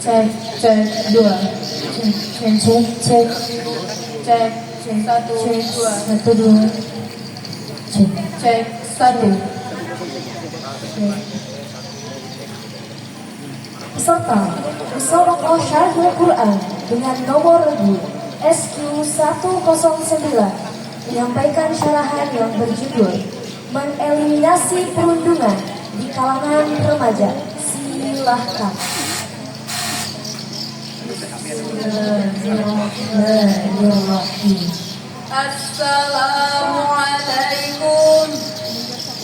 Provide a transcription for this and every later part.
cek cek dua cek cek cek cek cek satu dua satu dua cek cek satu cek. Peserta Musawarah Syarihul Quran dengan nomor regu SQ109 menyampaikan syarahan yang berjudul Mengeliminasi Perundungan di Kalangan Remaja. Silahkan. Bismillahirrahmanirrahim. Assalamualaikum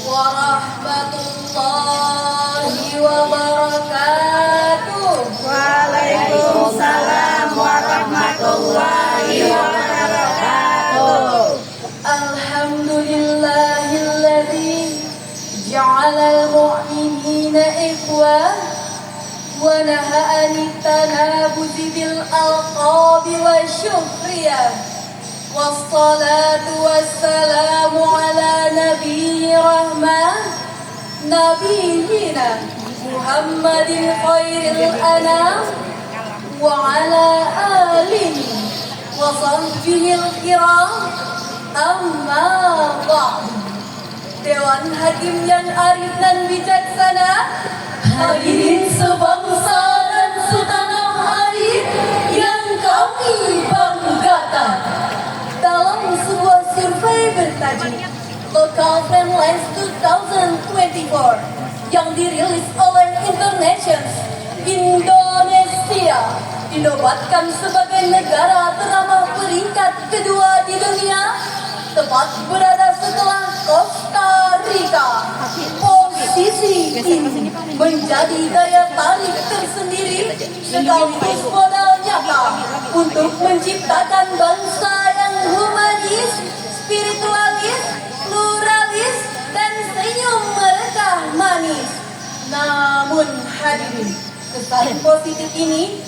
warahmatullahi wabarakatuh. Waalaikumsalam warahmatullahi wabarakatuh. Alhamdulillahilladzi ja'alal mu'minina ikhwah wa nahaa anit tanabuzi bil alqabi wasyukhriyah. Wassalatu wassalamu ala nabiyyi rahmah nabiyina Muhammadin khairil anam wa ala alihi wa sahbihil kiram. Amma ba'du. Dewan Hakim yang arif dan bijaksana, hadirin sebangsa dan setanah air yang kami banggakan. Dalam sebuah survei bertajuk Local Friendliness 2024 yang dirilis oleh Internations, Indonesia dinobatkan sebagai negara teramah peringkat kedua di dunia, tepat berada setelah Costa Rica. Posisi ini menjadi daya tarik tersendiri sekaligus modal nyata untuk menciptakan bangsa yang humanis, spiritualis, pluralis, dan senyum mereka manis. Namun hadirin, kesan positif ini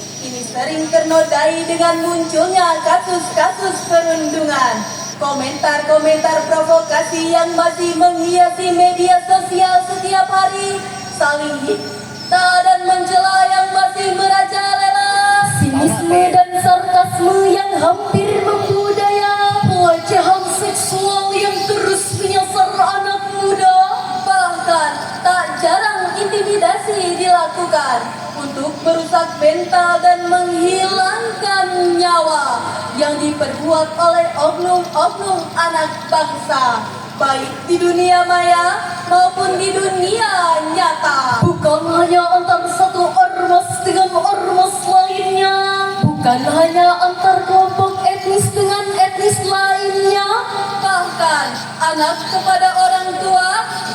sering ternodai dengan munculnya kasus-kasus perundungan. Komentar-komentar provokasi yang masih menghiasi media sosial setiap hari, saling hina dan mencela yang masih merajalela, sinisme dan sarkasme yang hampir membudaya, pelecehan seksual yang terus menyasar anak muda, bahkan tak jarang intimidasi dilakukan untuk merusak mental dan menghilangkan nyawa yang diperbuat oleh oknum-oknum anak bangsa, baik di dunia maya maupun di dunia nyata. Bukan hanya antar satu ormas dengan ormas lainnya, bukan hanya antar kelompok etnis dengan etnis lainnya, bahkan anak kepada orang tua,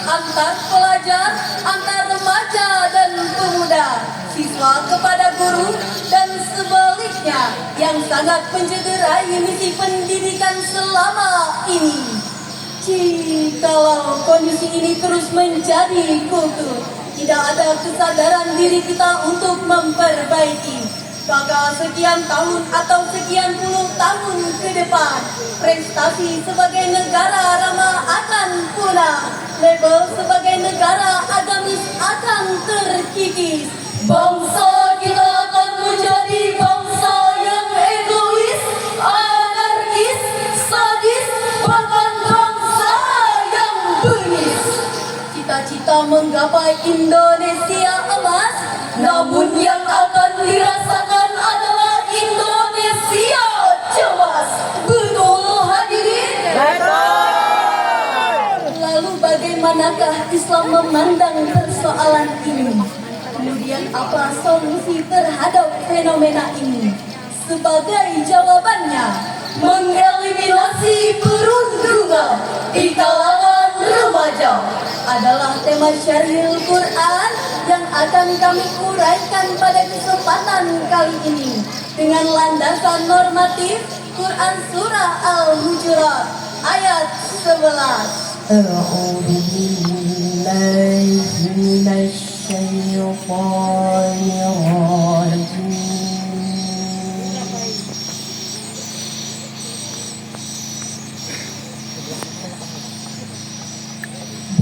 antar pelajar, antar remaja dan pemuda, siswa kepada guru, dan sebaliknya yang sangat mencederai misi pendidikan selama ini. Jikalau kondisi ini terus menjadi kultur, tidak ada kesadaran diri kita untuk memperbaiki, maka sekian tahun atau sekian puluh tahun ke depan, prestasi sebagai negara ramah akan punah, label sebagai negara agamis akan terkikis. Bangsa kita akan menjadi bangsa yang egois, anarkis, sadis, bahkan bangsa yang bengis. Cita-cita menggapai Indonesia emas, namun yang akan dirasakan adalah Indonesia cemas. Betul hadirin? Betul. Lalu bagaimanakah Islam memandang persoalan ini? Kemudian apa solusi terhadap fenomena ini? Sebagai jawabannya, mengeliminasi perundungan di kalangan remaja adalah tema Syarihul Quran yang akan kami uraikan pada kesempatan kali ini dengan landasan normatif Quran Surah Al-Hujurat ayat 11. أعوذ بالله من الشيطان الرجيم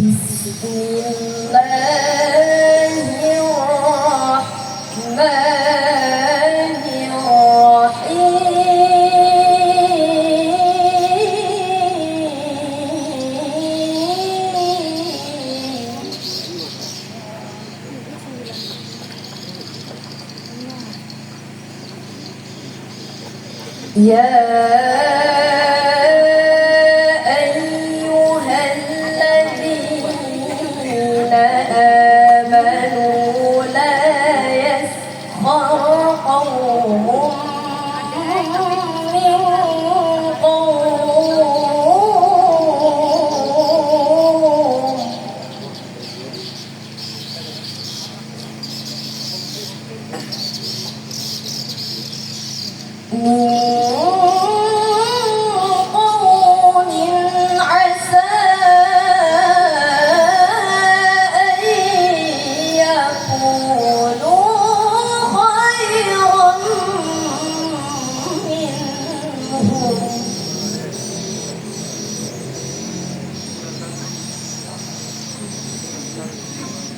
بسم الله الرحمن يا أيها الذين آمنوا لا يسخر قوم من قوم قوم عسى أن يكونوا خيرا منهم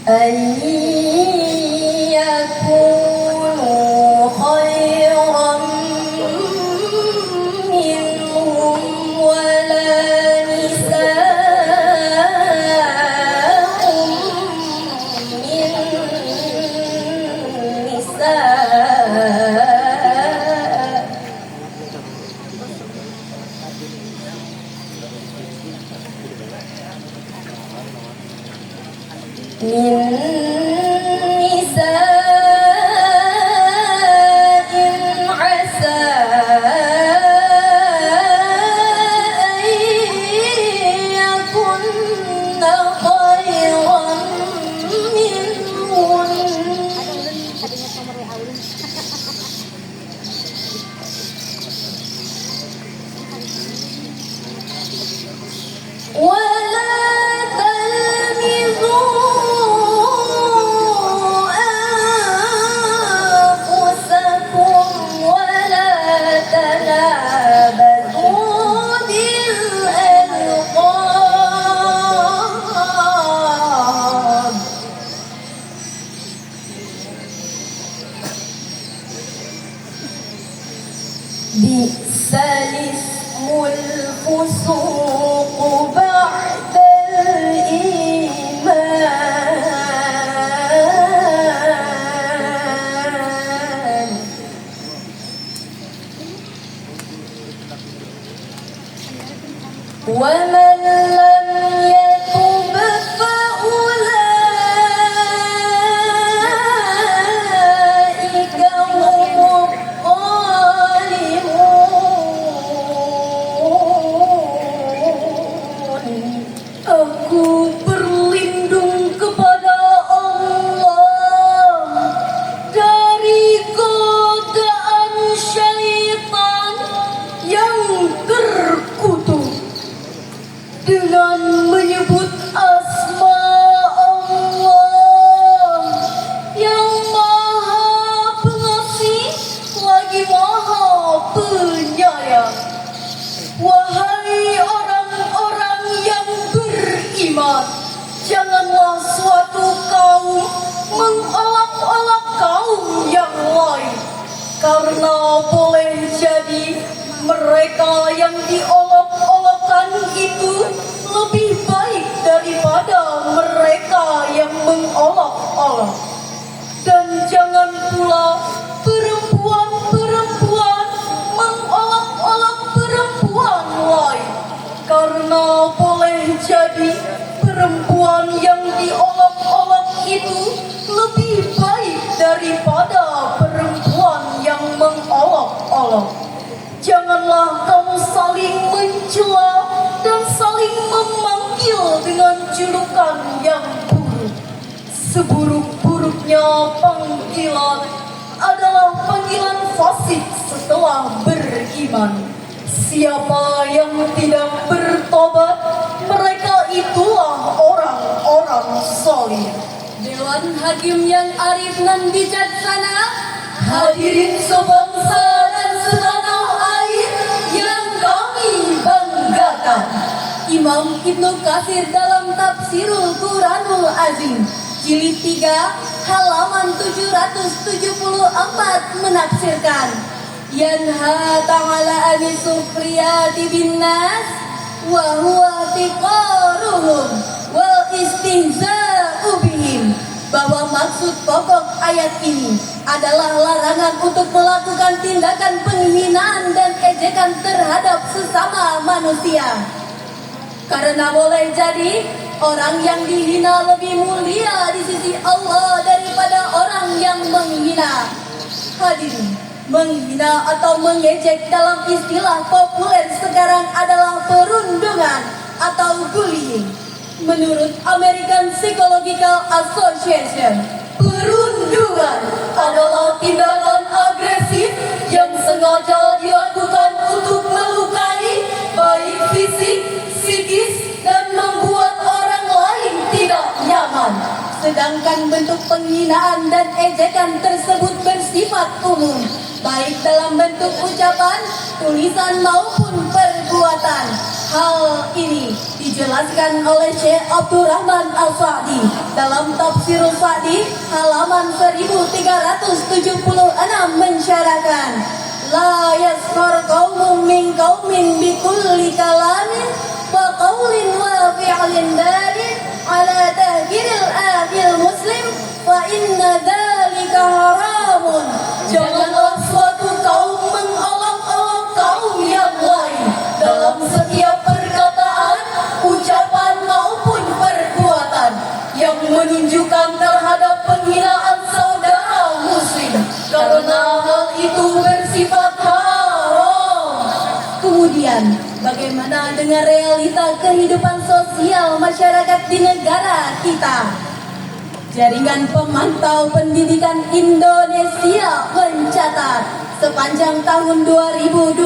أن يكونوا خيرا منهم ولا نساء من نساء من نساء عسى أن يكن خيرا منهن ولا تلمزوا أنفسكم ولا تنابزوا بالألقاب بئس الاسم الفسوق بعد الإيمان ومن لم يتب فأولئك هم الظالمون. Aku berlindung kepada Allah dari godaan syaitan yang terkutuk dengan menyebut asma Allah yang maha pengasih lagi maha penyayang. Wahai orang-orang yang beriman, janganlah suatu kaum mengolok-olok kaum yang lain, karena boleh jadi mereka yang diolok-olokkan itu lebih baik daripada mereka yang mengolok-olok. Dan jangan pula perempuan-perempuan mengolok-olok perempuan lain, karena boleh jadi perempuan yang diolok-olok itu lebih baik daripada perempuan yang mengolok-olok. Janganlah kamu saling mencela dan saling memanggil dengan julukan yang buruk. Seburuk-buruknya panggilan adalah panggilan fasik setelah beriman. Siapa yang tidak bertobat, mereka itulah orang-orang saleh. Dewan Hakim yang arif dan bijaksana, hadirin sebangsa dan setanah air yang kami banggakan. Imam Ibnu Katsir dalam Tafsirul Quranul Azim jilid 3 halaman 774 menafsirkan, yanha ta'ala anis sufriyati bin nas wa huwa tiqaruhum wal istihza'u bihim, bahwa maksud maksud pokok ayat ini adalah larangan untuk melakukan tindakan penghinaan dan ejekan terhadap sesama manusia. Karena boleh jadi orang yang dihina lebih mulia di sisi Allah daripada orang yang menghina. Hadirin, menghina atau mengejek dalam istilah populer sekarang adalah perundungan atau bullying. Menurut American Psychological Association, perundungan adalah tindakan agresif yang sengaja dilakukan untuk melukai, baik fisik, psikis, dan membuat orang lain tidak nyaman. Sedangkan bentuk penghinaan dan ejekan tersebut bersifat umum, baik dalam bentuk ucapan, tulisan maupun perbuatan. Hal ini dijelaskan oleh Syekh Abdurrahman Al-Sa'di dalam Tafsir Sa'di halaman 1376 mensyarahkan, la yaskhar qaumun min qaumin bikulli kalamin wa qawlin wa fi'lin dalil ala tahkiril akhil muslim wa inna dhalika haramun. Janganlah suatu kaum mengolok-olok kaum yang lain dalam setiap perkataan, ucapan maupun perbuatan yang menunjukkan terhadap penghinaan saudara muslim, karena hal itu bersifat haram. Kemudian, bagaimana dengan realita kehidupan sosial masyarakat di negara kita? Jaringan Pemantau Pendidikan Indonesia mencatat sepanjang tahun 2025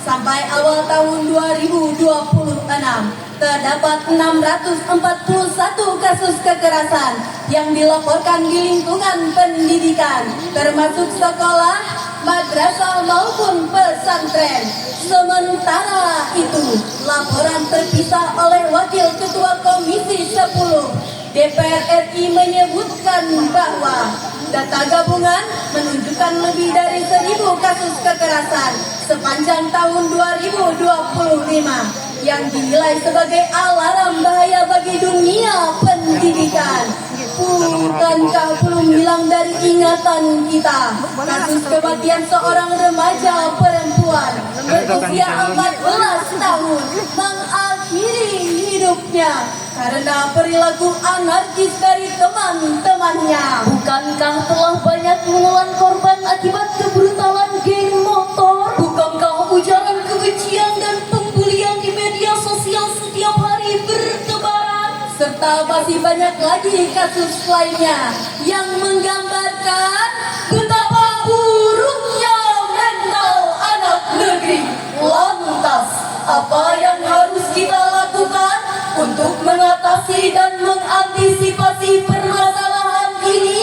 sampai awal tahun 2026 terdapat 641 kasus kekerasan yang dilaporkan di lingkungan pendidikan, termasuk sekolah, madrasah maupun pesantren. Sementara itu, laporan terpisah oleh Wakil Ketua Komisi 10 DPR RI menyebutkan bahwa data gabungan menunjukkan lebih dari 1.000 kasus kekerasan sepanjang tahun 2025 yang dinilai sebagai alarm bahaya bagi dunia pendidikan. Bukankah belum hilang dari ingatan kita kasus kematian seorang remaja perempuan berusia 14 tahun mengakhiri hidupnya karena perilaku anarkis dari teman-temannya? Bukankah telah banyak menelan korban akibat kebrutalan geng motor? Bukankah ujaran kebencian dan pembulian di media sosial setiap hari bertebaran? Serta masih banyak lagi kasus lainnya yang menggambarkan betapa buruknya mental anak negeri. Lantas, apa yang harus kita lakukan untuk mengatasi dan mengantisipasi permasalahan ini?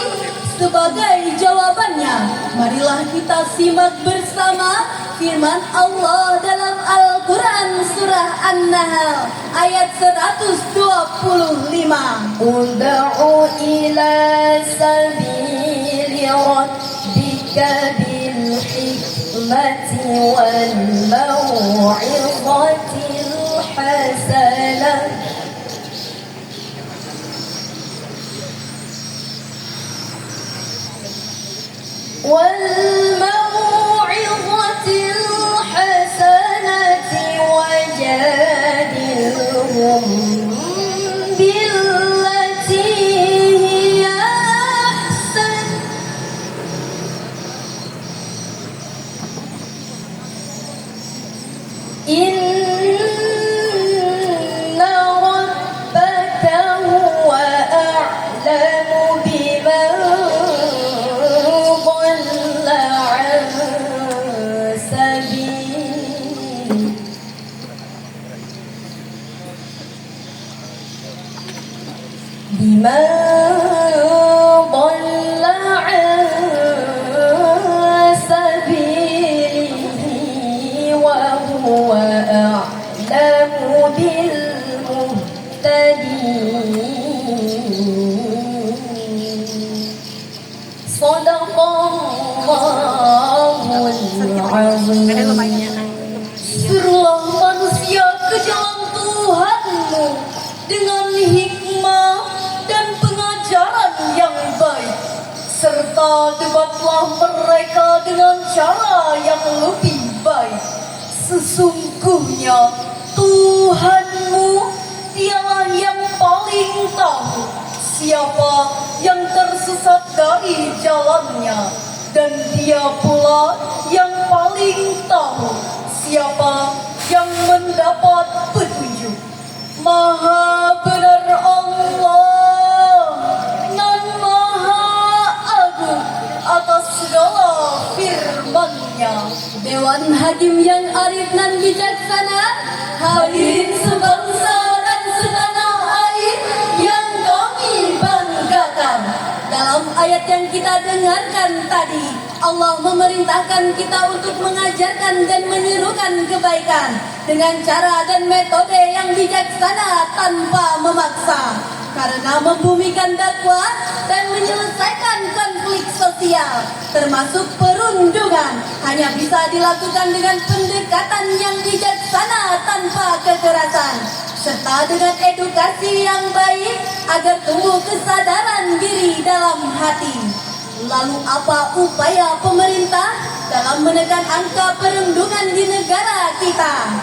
Sebagai jawabannya, marilah kita simak bersama firman Allah dalam Al-Quran surah An-Nahl ayat 125. Ud'u ila sabili rabbika bil hikmati wal maw'izatil hasanah والموعظة الحسنة وجادلهم بالتي هي أحسن إن ربك هو أعلم بمن ضل عن سبيله وهو أعلم بالمهتدين صدق الله العظيم. Suruhlah manusia ke jalan Tuhanmu dengan hikmah dan pengajaran yang serta debatlah mereka dengan cara yang lebih baik. Sesungguhnya Tuhanmu dialah yang paling tahu siapa yang tersesat dari jalannya, dan Dia pula yang paling tahu siapa yang mendapat petunjuk. Maha benar Allah nan Maha Agung atas segala firman-Nya. Dewan Hakim yang arif dan bijaksana, Hadirin sebangsa dan setanah air yang kami banggakan. dalam ayat yang kita dengarkan tadi, Allah memerintahkan kita untuk mengajarkan dan menyerukan kebaikan dengan cara dan metode yang bijaksana tanpa memaksa. Karena membumikan dakwah dan menyelesaikan konflik sosial, termasuk perundungan, hanya bisa dilakukan dengan pendekatan yang bijaksana tanpa kekerasan, serta dengan edukasi yang baik agar tumbuh kesadaran diri dalam hati. Lalu apa upaya pemerintah dalam menekan angka perundungan di negara kita?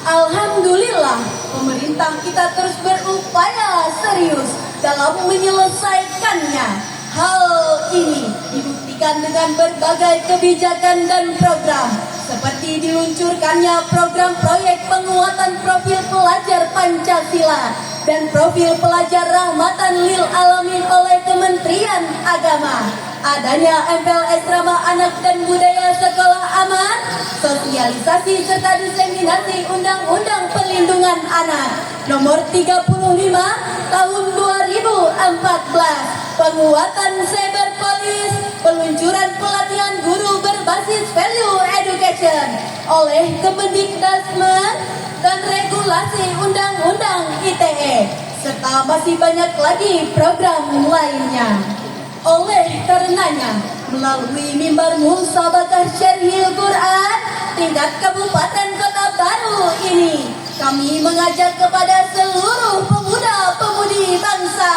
Alhamdulillah, pemerintah kita terus berupaya serius dalam menyelesaikannya. Hal ini dibuktikan dengan berbagai kebijakan dan program, seperti diluncurkannya program proyek penguatan profil pelajar Pancasila dan profil pelajar rahmatan lil alamin oleh Kementerian Agama, adanya MPLS Ramah Anak dan Budaya Sekolah Aman, sosialisasi serta diseminasi Undang-Undang Perlindungan Anak Nomor 35 Tahun 2014, penguatan cyber police, peluncuran pelatihan guru berbasis value education oleh Kemendikbudristek dan regulasi Undang-Undang ITE, serta masih banyak lagi program lainnya. Oleh karenanya, melalui mimbar Musabaqah Syarhil Quran tingkat Kabupaten Kota Baru ini, kami mengajak kepada seluruh pemuda-pemudi bangsa,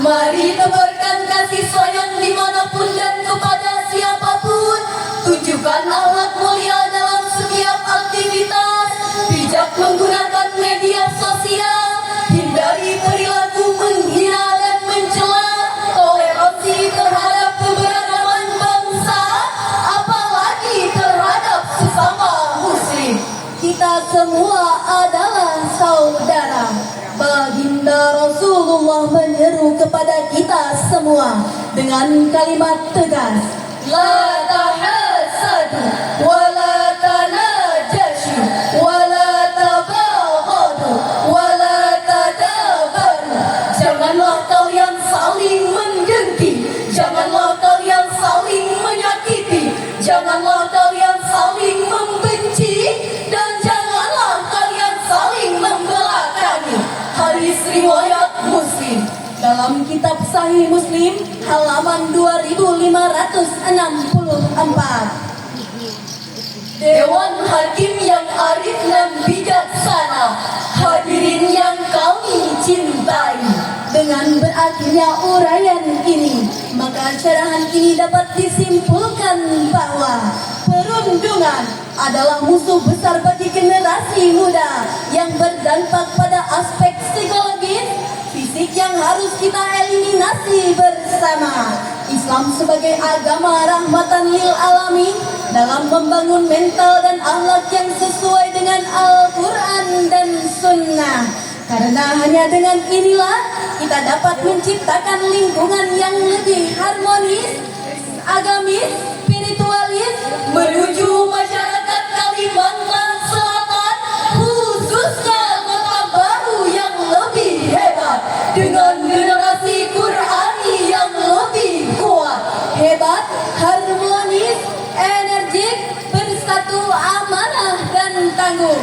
mari tebarkan kasih sayang dimanapun dan kepada siapapun. Tunjukkan akhlak mulia dalam setiap aktivitas, bijak menggunakan media sosial, hindari perilaku menghina dan mencela, toleransi terhadap keberagaman bangsa, apalagi terhadap sesama muslim. Kita semua adalah saudara. Baginda Rasulullah menyeru kepada kita semua dengan kalimat tegas, la tahasadu wa la tanajashu wa la tabaghadu wa la tadabaru. Janganlah kalian saling mendengki, janganlah kalian saling menyakiti, janganlah kalian saling membenci, dan janganlah kalian saling membelakangi. Hadis riwayat Muslim. Dalam kitab Sahih Muslim halaman 2564. Dewan Hakim yang arif dan bijaksana, hadirin yang kami cintai. Dengan berakhirnya uraian ini, maka cerahan ini dapat disimpulkan bahwa perundungan adalah musuh besar bagi generasi muda yang berdampak pada aspek psikologis, fisik yang harus kita eliminasi bersama. Islam sebagai agama rahmatan lil alamin dalam membangun mental dan akhlak yang sesuai dengan Al-Quran dan Sunnah. Karena hanya dengan inilah kita dapat menciptakan lingkungan yang lebih harmonis, agamis, spiritualis menuju masyarakat Kalimantan Selatan, khususnya Kota Baru yang lebih hebat dengan generasi Qurani yang lebih kuat, hebat, harmonis, energik, bersatu, amanah dan tangguh.